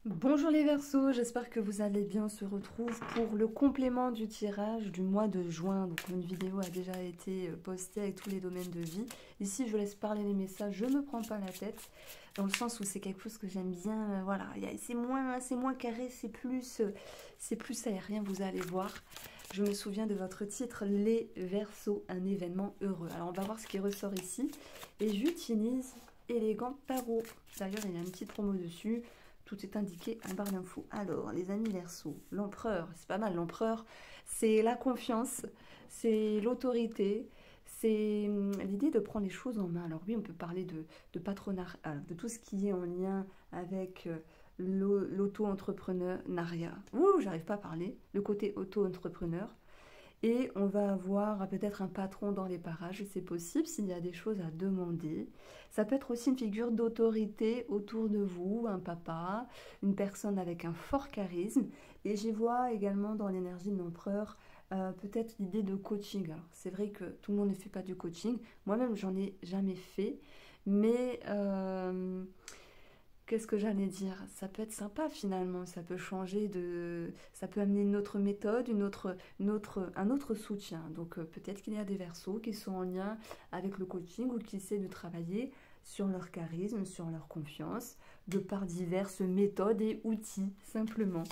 Bonjour les Verseaux, j'espère que vous allez bien. On se retrouve pour le complément du tirage du mois de juin. Donc une vidéo a déjà été postée avec tous les domaines de vie. Ici je vous laisse parler les messages, je ne me prends pas la tête. Dans le sens où c'est quelque chose que j'aime bien, voilà, c'est moins carré, c'est plus aérien, vous allez voir. Je me souviens de votre titre, les Verseaux, un événement heureux. Alors on va voir ce qui ressort ici. Et j'utilise Élégant Tarot. D'ailleurs il y a une petite promo dessus. Tout est indiqué en barre d'infos. Alors, les amis Verseaux, l'empereur, c'est pas mal. L'empereur, c'est la confiance, c'est l'autorité, c'est l'idée de prendre les choses en main. Alors oui, on peut parler de patronat, de tout ce qui est en lien avec l'auto-entrepreneuriat. Ouh, j'arrive pas à parler. Le côté auto-entrepreneur. Et on va avoir peut-être un patron dans les parages, c'est possible s'il y a des choses à demander. Ça peut être aussi une figure d'autorité autour de vous, un papa, une personne avec un fort charisme. Et j'y vois également dans l'énergie de l'empereur peut-être l'idée de coaching. Alors c'est vrai que tout le monde ne fait pas du coaching. Moi-même, j'en ai jamais fait. Mais qu'est-ce que j'allais dire? Ça peut être sympa finalement, ça peut changer de... Ça peut amener une autre méthode, un autre soutien. Donc peut-être qu'il y a des Verseaux qui sont en lien avec le coaching ou qui essaient de travailler sur leur charisme, sur leur confiance, de par diverses méthodes et outils, simplement.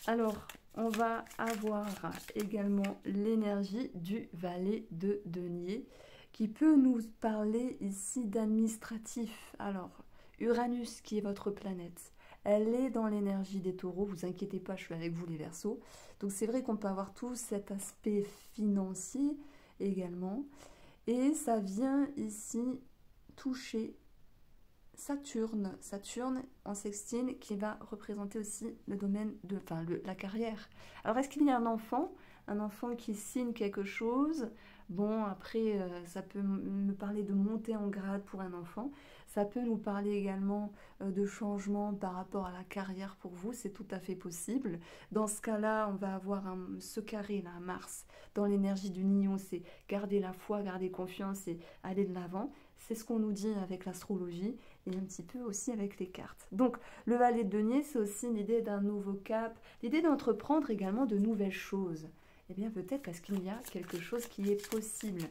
Alors, on va avoir également l'énergie du valet de denier qui peut nous parler ici d'administratif. Alors, Uranus, qui est votre planète, elle est dans l'énergie des taureaux. Vous inquiétez pas, je suis avec vous les Verseaux. Donc c'est vrai qu'on peut avoir tout cet aspect financier également. Et ça vient ici toucher Saturne en sextile qui va représenter aussi le domaine de la carrière. Alors est-ce qu'il y a un enfant qui signe quelque chose? Bon, après, ça peut me parler de montée en grade pour un enfant. Ça peut nous parler également de changement par rapport à la carrière pour vous. C'est tout à fait possible. Dans ce cas-là, on va avoir ce carré là, Mars, dans l'énergie du Lion. C'est garder la foi, garder confiance et aller de l'avant. C'est ce qu'on nous dit avec l'astrologie et un petit peu aussi avec les cartes. Donc, le valet de denier, c'est aussi l'idée d'un nouveau cap, l'idée d'entreprendre également de nouvelles choses. Eh bien, peut-être parce qu'il y a quelque chose qui est possible.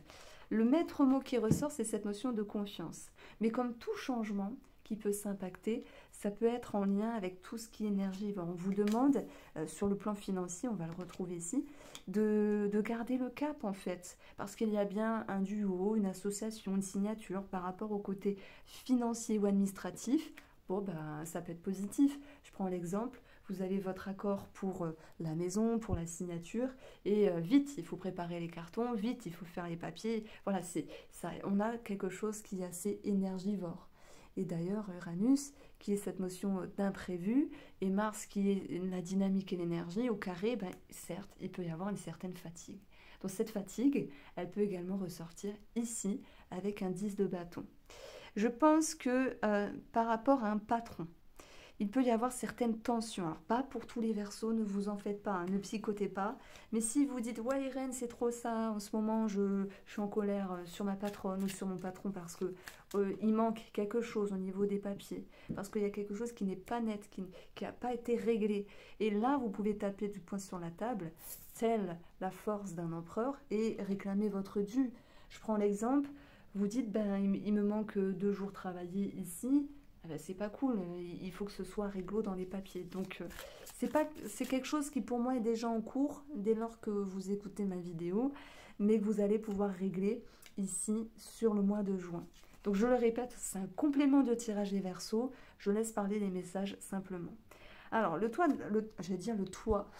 Le maître mot qui ressort, c'est cette notion de confiance. Mais comme tout changement qui peut s'impacter, ça peut être en lien avec tout ce qui est énergivore. On vous demande, sur le plan financier, on va le retrouver ici, de garder le cap en fait. Parce qu'il y a bien un duo, une association, une signature par rapport au côté financier ou administratif. Bon, ben, ça peut être positif. Je prends l'exemple, vous avez votre accord pour la maison, pour la signature, et vite, il faut préparer les cartons, vite, il faut faire les papiers. Voilà, c'est ça. On a quelque chose qui est assez énergivore. Et d'ailleurs, Uranus, qui est cette notion d'imprévu, et Mars, qui est la dynamique et l'énergie, au carré, ben, certes, il peut y avoir une certaine fatigue. Donc cette fatigue, elle peut également ressortir ici, avec un 10 de bâton. Je pense que par rapport à un patron, il peut y avoir certaines tensions. Alors, pas pour tous les Verseaux, ne vous en faites pas, hein, ne psychotez pas. Mais si vous dites, ouais Irène, c'est trop ça, en ce moment je suis en colère sur ma patronne ou sur mon patron parce que il manque quelque chose au niveau des papiers, parce qu'il y a quelque chose qui n'est pas net, qui n'a pas été réglé. Et là, vous pouvez taper du poing sur la table, telle la force d'un empereur, et réclamer votre dû. Je prends l'exemple, vous dites, ben, il me manque 2 jours travaillés ici, ah ben, c'est pas cool, il faut que ce soit réglo dans les papiers. Donc c'est quelque chose qui pour moi est déjà en cours dès lors que vous écoutez ma vidéo, mais que vous allez pouvoir régler ici sur le mois de juin. Donc je le répète, c'est un complément de tirage des Verseaux, je laisse parler les messages simplement. Alors le toit, j'allais dire le 3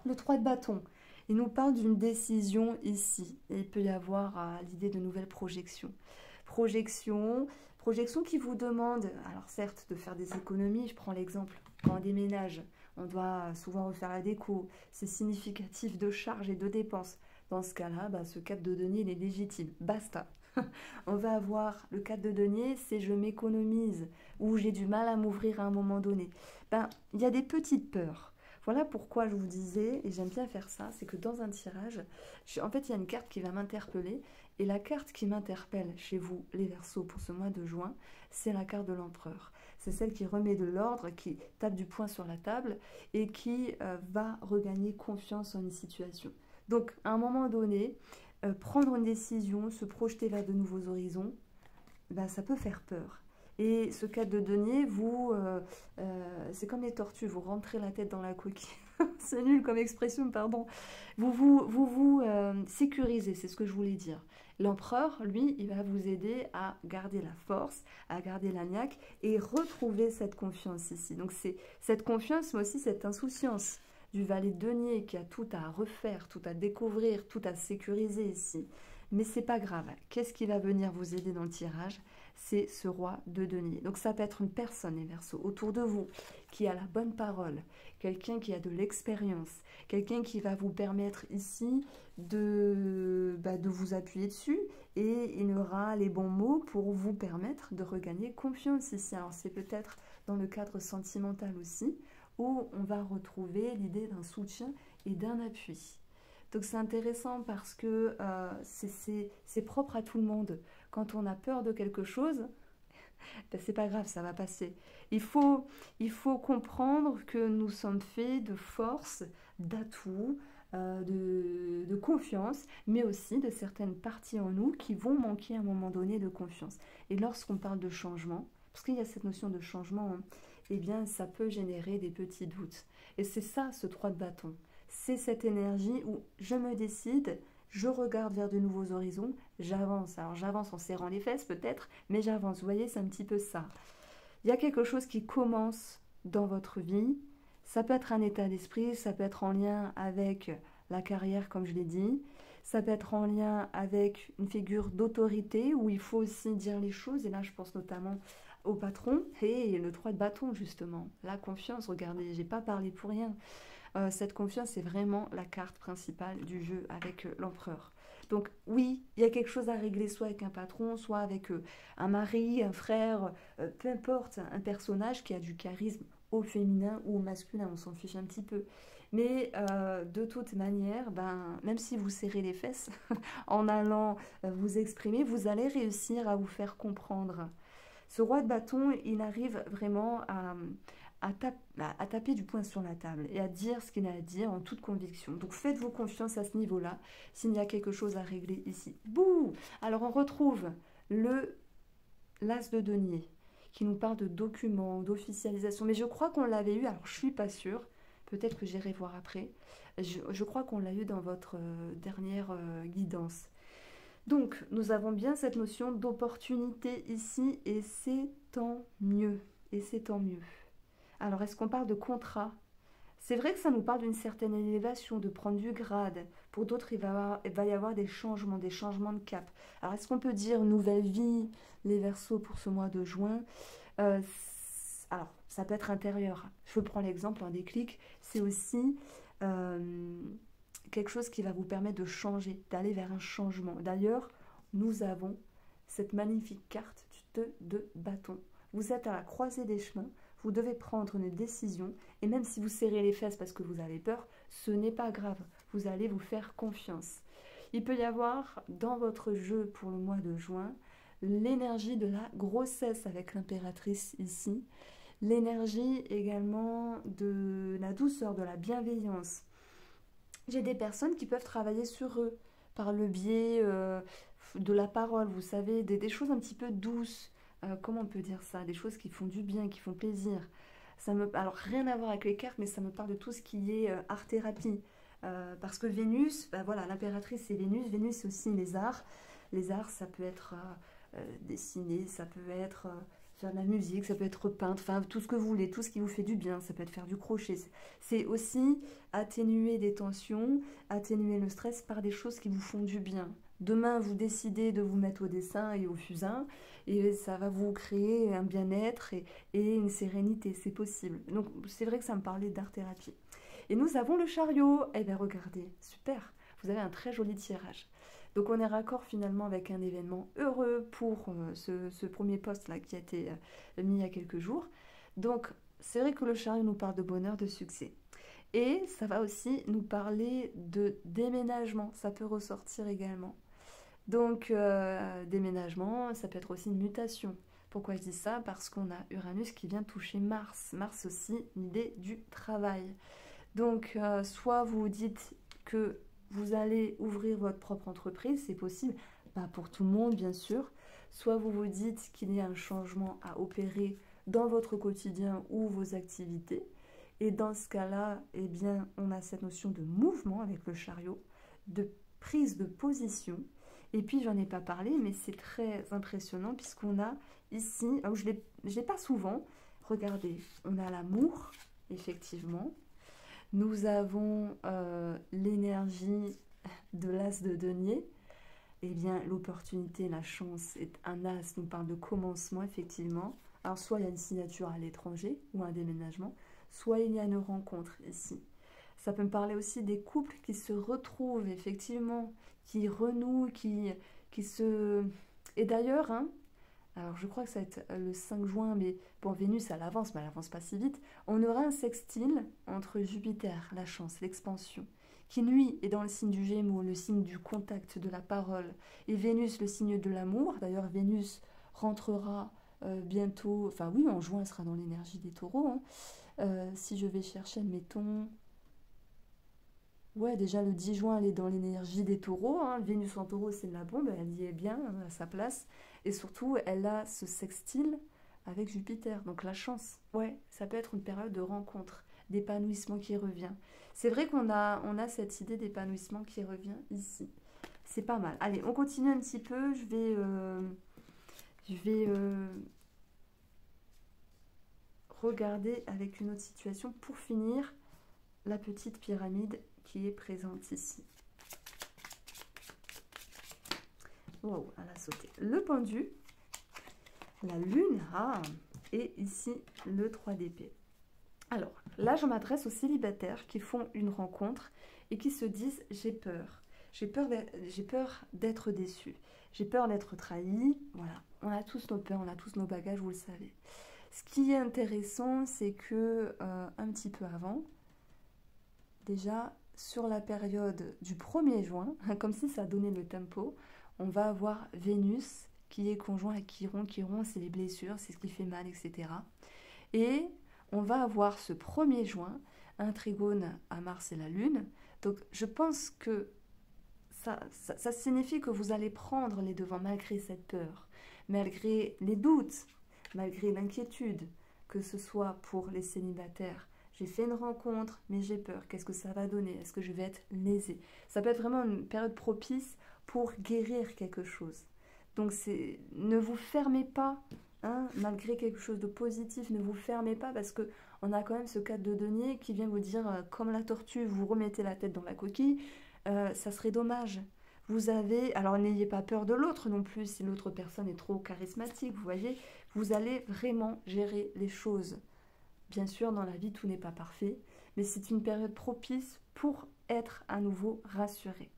de bâton, il nous parle d'une décision ici, et il peut y avoir l'idée de nouvelles projections. Projection qui vous demande, alors certes, de faire des économies. Je prends l'exemple, quand on déménage, on doit souvent refaire la déco. C'est significatif de charges et de dépenses. Dans ce cas-là, bah, ce 4 de denier, il est légitime. Basta. On va avoir le 4 de denier, c'est je m'économise ou j'ai du mal à m'ouvrir à un moment donné. Ben, il y a des petites peurs. Voilà pourquoi je vous disais, et j'aime bien faire ça, c'est que dans un tirage, en fait, il y a une carte qui va m'interpeller. Et la carte qui m'interpelle chez vous, les Verseaux, pour ce mois de juin, c'est la carte de l'empereur. C'est celle qui remet de l'ordre, qui tape du poing sur la table et qui va regagner confiance en une situation. Donc, à un moment donné, prendre une décision, se projeter vers de nouveaux horizons, ben, ça peut faire peur. Et ce 4 de denier, c'est comme les tortues, vous rentrez la tête dans la coquille. C'est nul comme expression, pardon. Vous sécurisez, c'est ce que je voulais dire. L'empereur, lui, il va vous aider à garder la force, à garder la niaque et retrouver cette confiance ici. Donc c'est cette confiance, mais aussi cette insouciance du valet de denier qui a tout à refaire, tout à découvrir, tout à sécuriser ici. Mais c'est pas grave. Qu'est-ce qui va venir vous aider dans le tirage? C'est ce roi de denier. Donc ça peut être une personne, les Verseaux, autour de vous, qui a la bonne parole, quelqu'un qui a de l'expérience, quelqu'un qui va vous permettre ici de vous appuyer dessus et il aura les bons mots pour vous permettre de regagner confiance ici. Alors c'est peut-être dans le cadre sentimental aussi, où on va retrouver l'idée d'un soutien et d'un appui. Donc c'est intéressant parce que c'est propre à tout le monde. Quand on a peur de quelque chose, ben c'est pas grave, ça va passer. Il faut comprendre que nous sommes faits de force, d'atouts, de confiance, mais aussi de certaines parties en nous qui vont manquer à un moment donné de confiance. Et lorsqu'on parle de changement, parce qu'il y a cette notion de changement, hein, eh bien ça peut générer des petits doutes. Et c'est ça ce 3 de bâton. C'est cette énergie où je me décide, je regarde vers de nouveaux horizons, j'avance. Alors j'avance en serrant les fesses peut-être, mais j'avance. Vous voyez, c'est un petit peu ça. Il y a quelque chose qui commence dans votre vie. Ça peut être un état d'esprit, ça peut être en lien avec la carrière, comme je l'ai dit. Ça peut être en lien avec une figure d'autorité où il faut aussi dire les choses. Et là, je pense notamment au patron et le 3 de bâton, justement. La confiance, regardez, j'ai pas parlé pour rien. Cette confiance, c'est vraiment la carte principale du jeu avec l'empereur. Donc oui, il y a quelque chose à régler, soit avec un patron, soit avec un mari, un frère, peu importe, un personnage qui a du charisme au féminin ou au masculin, on s'en fiche un petit peu. Mais de toute manière, même si vous serrez les fesses en allant vous exprimer, vous allez réussir à vous faire comprendre. Ce roi de bâton, il arrive vraiment à taper du poing sur la table et à dire ce qu'il a à dire en toute conviction. Donc faites-vous confiance à ce niveau-là, s'il y a quelque chose à régler ici. Bouh! Alors on retrouve l'as de denier, qui nous parle de documents, d'officialisation. Mais je crois qu'on l'avait eu, alors je ne suis pas sûre, peut-être que j'irai voir après. Je crois qu'on l'a eu dans votre dernière guidance. Donc, nous avons bien cette notion d'opportunité ici, et c'est tant mieux. Et c'est tant mieux. Alors, est-ce qu'on parle de contrat? C'est vrai que ça nous parle d'une certaine élévation, de prendre du grade. Pour d'autres, il va y avoir des changements de cap. Alors, est-ce qu'on peut dire nouvelle vie, les Verseaux, pour ce mois de juin? Alors, ça peut être intérieur. Je prends l'exemple, un déclic. C'est aussi quelque chose qui va vous permettre de changer, d'aller vers un changement. D'ailleurs, nous avons cette magnifique carte du 2 de bâton. Vous êtes à la croisée des chemins, vous devez prendre une décision, et même si vous serrez les fesses parce que vous avez peur, ce n'est pas grave, vous allez vous faire confiance. Il peut y avoir dans votre jeu pour le mois de juin l'énergie de la grossesse avec l'impératrice ici, l'énergie également de la douceur, de la bienveillance. J'ai des personnes qui peuvent travailler sur eux par le biais de la parole, vous savez, des choses un petit peu douces. Comment on peut dire ça? Des choses qui font du bien, qui font plaisir. Alors, rien à voir avec les cartes, mais ça me parle de tout ce qui est art-thérapie. Parce que Vénus, voilà, l'impératrice c'est Vénus. Vénus c'est aussi les arts. Les arts, ça peut être dessiner, ça peut être faire de la musique, ça peut être peindre, enfin tout ce que vous voulez, tout ce qui vous fait du bien, ça peut être faire du crochet. C'est aussi atténuer des tensions, atténuer le stress par des choses qui vous font du bien. Demain, vous décidez de vous mettre au dessin et au fusain, et ça va vous créer un bien-être et une sérénité, c'est possible. Donc c'est vrai que ça me parlait d'art-thérapie. Et nous avons le chariot. Eh bien regardez, super, vous avez un très joli tirage. Donc on est raccord finalement avec un événement heureux pour ce premier post là qui a été mis il y a quelques jours. Donc c'est vrai que le chariot nous parle de bonheur, de succès. Et ça va aussi nous parler de déménagement, ça peut ressortir également. Donc déménagement, ça peut être aussi une mutation. Pourquoi je dis ça? Parce qu'on a Uranus qui vient toucher Mars. Mars aussi, l'idée du travail. Donc, soit vous dites que vous allez ouvrir votre propre entreprise, c'est possible, pas pour tout le monde bien sûr. Soit vous vous dites qu'il y a un changement à opérer dans votre quotidien ou vos activités. Et dans ce cas-là, eh bien, on a cette notion de mouvement avec le chariot, de prise de position. Et puis, j'en ai pas parlé, mais c'est très impressionnant puisqu'on a ici, alors je l'ai pas souvent, regardez, on a l'amour, effectivement. Nous avons l'énergie de l'as de denier. Eh bien, l'opportunité, la chance, est un as, nous parle de commencement, effectivement. Alors, soit il y a une signature à l'étranger ou un déménagement, soit il y a une rencontre ici. Ça peut me parler aussi des couples qui se retrouvent, effectivement, qui renouent, qui se... Et d'ailleurs, hein, alors je crois que ça va être le 5 juin, mais bon, Vénus, elle avance, mais elle avance pas si vite. On aura un sextile entre Jupiter, la chance, l'expansion, qui lui est dans le signe du Gémeaux, le signe du contact, de la parole, et Vénus, le signe de l'amour. D'ailleurs, Vénus rentrera bientôt, enfin oui, en juin, elle sera dans l'énergie des taureaux. Hein. Si je vais chercher, admettons... Ouais, déjà le 10 juin, elle est dans l'énergie des taureaux. Hein. Vénus en taureau, c'est la bombe, elle y est bien à sa place. Et surtout, elle a ce sextile avec Jupiter. Donc la chance, ouais, ça peut être une période de rencontre, d'épanouissement qui revient. C'est vrai qu'on a cette idée d'épanouissement qui revient ici. C'est pas mal. Allez, on continue un petit peu. Je vais regarder avec une autre situation pour finir la petite pyramide qui est présente ici. Wow, elle a sauté. Le pendu, la lune, et ici le 3 d'épée. Alors, là, je m'adresse aux célibataires qui font une rencontre et qui se disent « j'ai peur. J'ai peur d'être déçu. J'ai peur d'être trahi. » Voilà, on a tous nos peurs, on a tous nos bagages, vous le savez. Ce qui est intéressant, c'est que un petit peu avant, déjà sur la période du 1er juin, comme si ça donnait le tempo, on va avoir Vénus qui est conjoint à Chiron. Chiron, c'est les blessures, c'est ce qui fait mal, etc. Et on va avoir ce 1er juin un trigone à Mars et la Lune. Donc je pense que ça signifie que vous allez prendre les devants malgré cette peur, malgré les doutes, malgré l'inquiétude, que ce soit pour les célibataires. J'ai fait une rencontre, mais j'ai peur. Qu'est-ce que ça va donner? Est-ce que je vais être lésée? Ça peut être vraiment une période propice pour guérir quelque chose. Donc ne vous fermez pas, hein, malgré quelque chose de positif, ne vous fermez pas parce qu'on a quand même ce 4 de denier qui vient vous dire, comme la tortue, vous remettez la tête dans la coquille, ça serait dommage. Vous avez, alors n'ayez pas peur de l'autre non plus, si l'autre personne est trop charismatique, vous voyez, vous allez vraiment gérer les choses. Bien sûr, dans la vie, tout n'est pas parfait, mais c'est une période propice pour être à nouveau rassuré.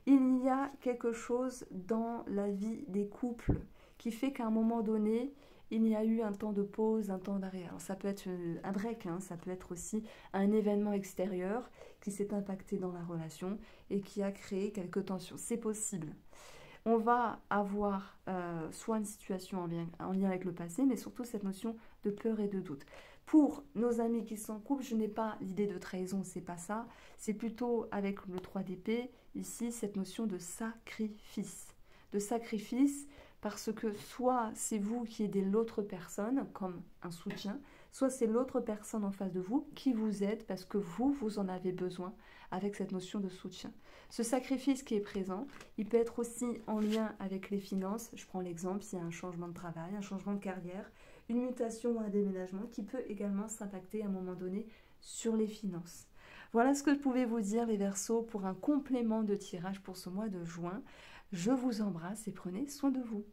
Il y a quelque chose dans la vie des couples qui fait qu'à un moment donné, il y a eu un temps de pause, un temps d'arrêt. Alors ça peut être un break, hein, ça peut être aussi un événement extérieur qui s'est impacté dans la relation et qui a créé quelques tensions. C'est possible. On va avoir soit une situation en lien avec le passé, mais surtout cette notion de peur et de doute. Pour nos amis qui sont en couple, je n'ai pas l'idée de trahison, c'est pas ça. C'est plutôt avec le 3 d'épée, ici, cette notion de sacrifice. De sacrifice parce que soit c'est vous qui aidez l'autre personne comme un soutien, soit c'est l'autre personne en face de vous qui vous aide parce que vous en avez besoin avec cette notion de soutien. Ce sacrifice qui est présent, il peut être aussi en lien avec les finances. Je prends l'exemple, s'il y a un changement de travail, un changement de carrière, une mutation ou un déménagement qui peut également s'impacter à un moment donné sur les finances. Voilà ce que je pouvais vous dire les Verseaux pour un complément de tirage pour ce mois de juin. Je vous embrasse et prenez soin de vous.